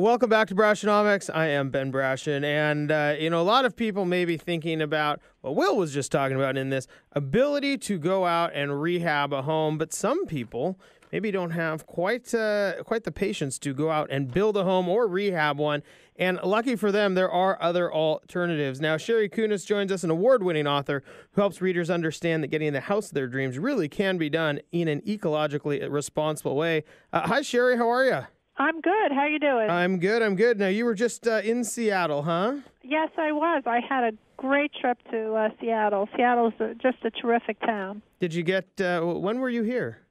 Welcome back to Brashenomics. I am Ben Brashen, and a lot of people may be thinking about what Will was just talking about in this ability to go out and rehab a home, but some people maybe don't have quite the patience to go out and build a home or rehab one. And lucky for them, there are other alternatives. Now, Sheri Koones joins us, an award-winning author who helps readers understand that getting the house of their dreams really can be done in an ecologically responsible way. Hi, Sheri. How are you? I'm good. How are you doing? I'm good. Now, you were just in Seattle, huh? Yes, I was. I had a great trip to Seattle. Seattle's just a terrific town. Did you get, when were you here?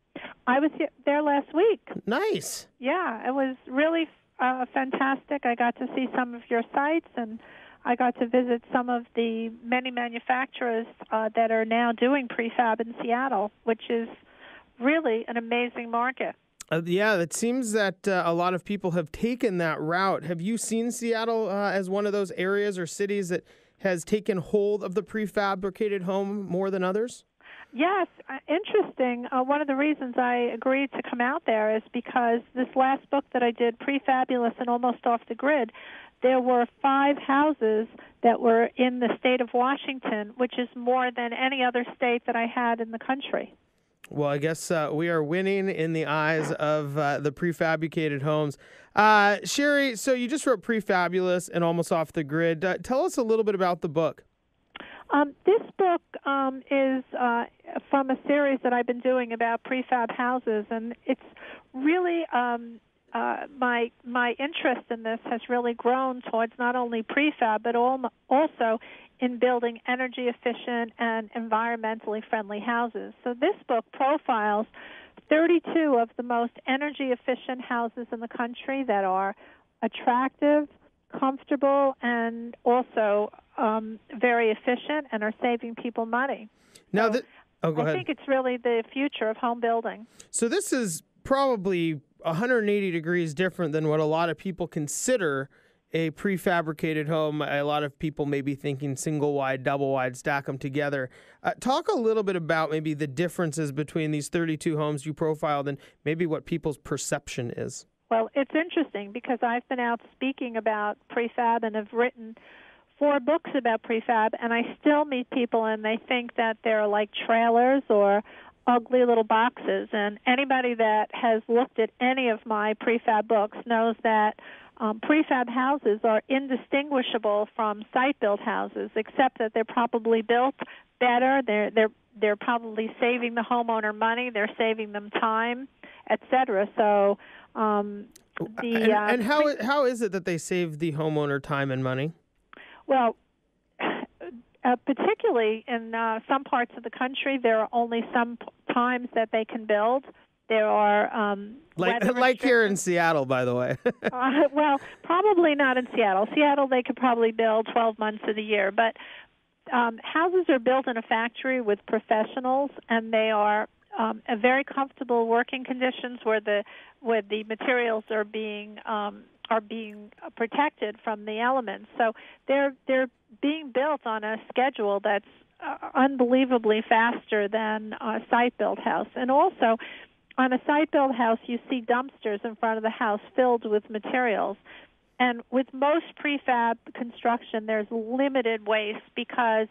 I was there last week. Nice. Yeah, it was really fantastic. I got to see some of your sites, and I got to visit some of the many manufacturers that are now doing prefab in Seattle, which is really an amazing market. Yeah, it seems that a lot of people have taken that route. Have you seen Seattle as one of those areas or cities that has taken hold of the prefabricated home more than others? Yes, interesting. One of the reasons I agreed to come out there is because this last book that I did, Prefabulous and Almost Off the Grid, there were 5 houses that were in the state of Washington, which is more than any other state that I had in the country. Well, I guess we are winning in the eyes of the prefabricated homes. Sheri, so you just wrote Prefabulous and Almost Off the Grid. Tell us a little bit about the book. This book is from a series that I've been doing about prefab houses, and it's really my interest in this has really grown towards not only prefab but also in building energy efficient and environmentally friendly houses. So this book profiles 32 of the most energy efficient houses in the country that are attractive, comfortable, and also very efficient and are saving people money. Now, go ahead. I think it's really the future of home building. So this is probably 180 degrees different than what a lot of people consider a prefabricated home. A lot of people may be thinking single wide, double wide, stack them together. Talk a little bit about maybe the differences between these 32 homes you profiled and maybe what people's perception is. Well, it's interesting because I've been out speaking about prefab and have written 4 books about prefab, and I still meet people and they think that they're like trailers or ugly little boxes. And anybody that has looked at any of my prefab books knows that prefab houses are indistinguishable from site-built houses, except that they're probably built better. They're probably saving the homeowner money. They're saving them time, etc. So, how is it that they save the homeowner time and money? Well, particularly in some parts of the country, there are only some times that they can build. There are like here in Seattle, by the way. Well, probably not in Seattle. Seattle, they could probably build 12 months of the year. But houses are built in a factory with professionals, and they are very comfortable working conditions where the materials are being protected from the elements. So they're being built on a schedule that's unbelievably faster than a site-built house. And also, on a site-built house, you see dumpsters in front of the house filled with materials. And with most prefab construction, there's limited waste because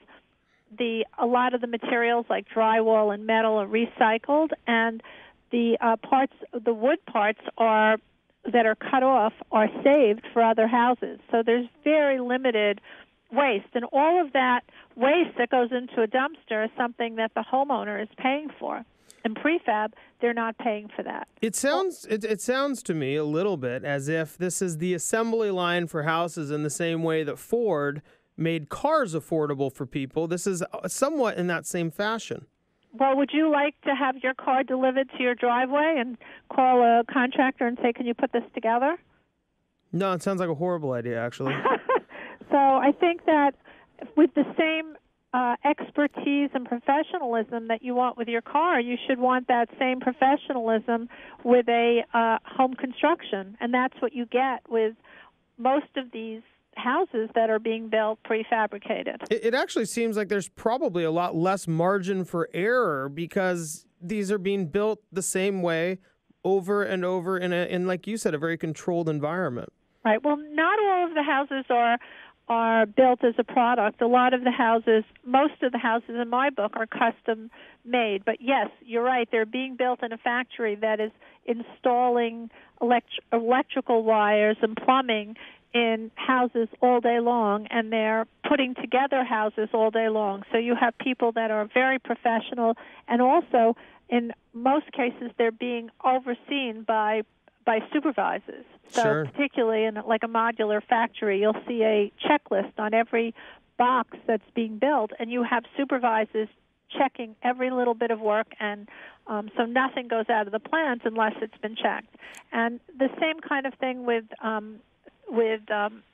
a lot of the materials like drywall and metal are recycled, and the wood parts that are cut off are saved for other houses. So there's very limited waste, and all of that waste that goes into a dumpster is something that the homeowner is paying for. In prefab, they're not paying for that. It sounds to me a little bit as if this is the assembly line for houses in the same way that Ford made cars affordable for people. This is somewhat in that same fashion. Well, would you like to have your car delivered to your driveway and call a contractor and say, can you put this together? No, it sounds like a horrible idea, actually. So I think that with the same expertise and professionalism that you want with your car, you should want that same professionalism with a home construction. And that's what you get with most of these houses that are being built prefabricated. It actually seems like there's probably a lot less margin for error because these are being built the same way over and over in like you said, a very controlled environment. Right. Well, not all of the houses are built as a product. A lot of the houses, most of the houses in my book are custom made. But yes, you're right. They're being built in a factory that is installing electrical wires and plumbing in houses all day long, and they're putting together houses all day long. So you have people that are very professional, and also in most cases they're being overseen by supervisors. So Sure. particularly in like a modular factory, you'll see a checklist on every box that's being built, and you have supervisors checking every little bit of work, and so nothing goes out of the plant unless it's been checked. And the same kind of thing with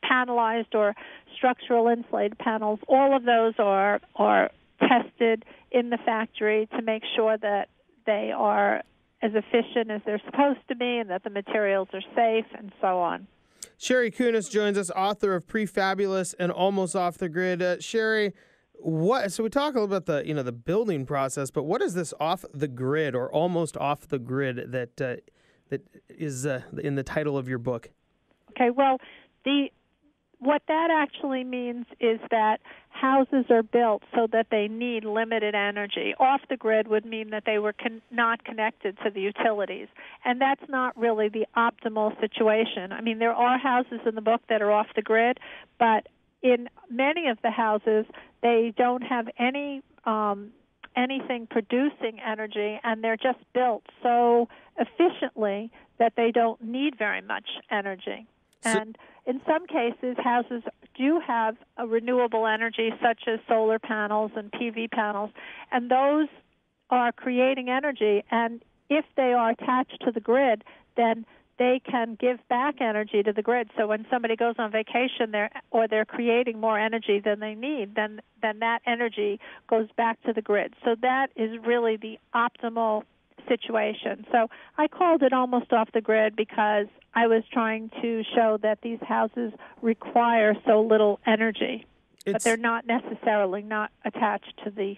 panelized or structural insulated panels. All of those are tested in the factory to make sure that they are as efficient as they're supposed to be and that the materials are safe and so on. Sheri Koones joins us, author of Prefabulous and Almost Off the Grid. Sheri, so we talk a little about the building process, but what is this off the grid or almost off the grid that is in the title of your book? Okay, well, what that actually means is that houses are built so that they need limited energy. Off the grid would mean that they were not connected to the utilities, and that's not really the optimal situation. I mean, there are houses in the book that are off the grid, but in many of the houses, they don't have anything producing energy, and they're just built so efficiently that they don't need very much energy. And in some cases, houses do have a renewable energy, such as solar panels and PV panels, and those are creating energy. And if they are attached to the grid, then they can give back energy to the grid. So when somebody goes on vacation they're creating more energy than they need, then that energy goes back to the grid. So that is really the optimal situation. So I called it Almost Off the Grid because I was trying to show that these houses require so little energy, but they're not necessarily not attached to the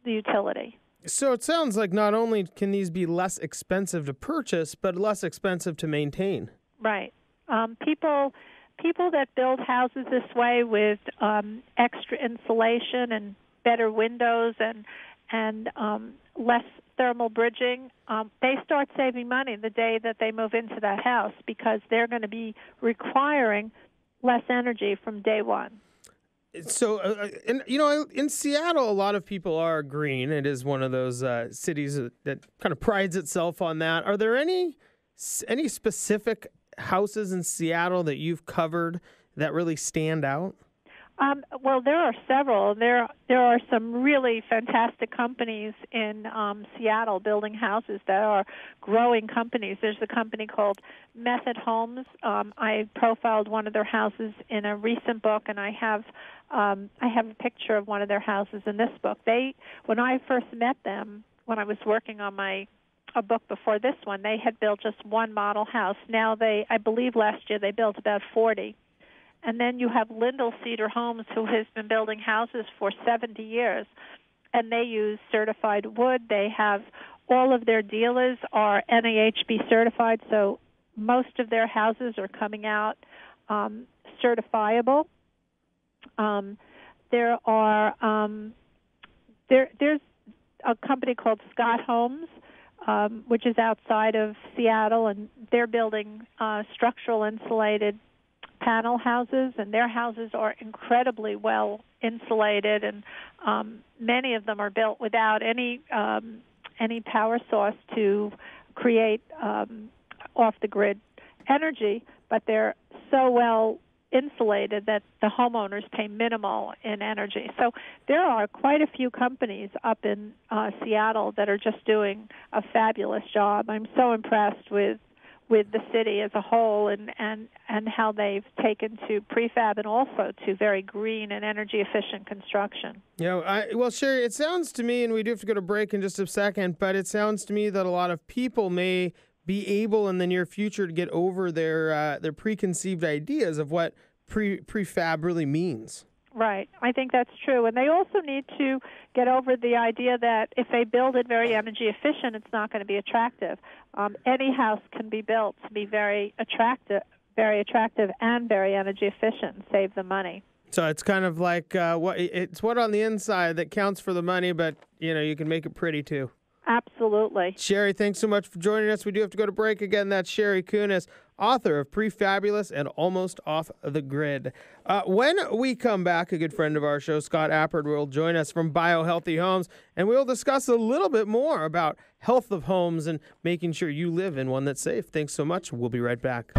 utility. So it sounds like not only can these be less expensive to purchase, but less expensive to maintain. Right. People that build houses this way with extra insulation and better windows and less thermal bridging, they start saving money the day that they move into that house because they're going to be requiring less energy from day one. So, in Seattle, a lot of people are green. It is one of those cities that kind of prides itself on that. Are there any specific houses in Seattle that you've covered that really stand out? Well, there are several. There are some really fantastic companies in Seattle building houses that are growing companies. There's a company called Method Homes. I profiled one of their houses in a recent book, and I have a picture of one of their houses in this book. When I first met them, when I was working on a book before this one, they had built just one model house. Now I believe last year they built about 40. And then you have Lindell Cedar Homes, who has been building houses for 70 years, and they use certified wood. They have all of their dealers are NAHB certified, so most of their houses are coming out certifiable. There's a company called Scott Homes, which is outside of Seattle, and they're building structural insulated panel houses, and their houses are incredibly well insulated, and many of them are built without any power source to create off-the-grid energy, but they're so well insulated that the homeowners pay minimal in energy. So there are quite a few companies up in Seattle that are just doing a fabulous job. I'm so impressed with the city as a whole and how they've taken to prefab and also to very green and energy efficient construction. Well, Sheri, it sounds to me, and we do have to go to break in just a second, but it sounds to me that a lot of people may be able in the near future to get over their preconceived ideas of what prefab really means. Right. I think that's true. And they also need to get over the idea that if they build it very energy efficient, it's not going to be attractive. Any house can be built to be very attractive, very attractive and very energy efficient and save the money. So it's kind of like what on the inside that counts for the money, but you can make it pretty too. Absolutely. Sheri, thanks so much for joining us. We do have to go to break again. That's Sheri Koones, author of Prefabulous and Almost Off the Grid. When we come back, a good friend of our show, Scott Appert, will join us from BioHealthy Homes, and we'll discuss a little bit more about health of homes and making sure you live in one that's safe. Thanks so much. We'll be right back.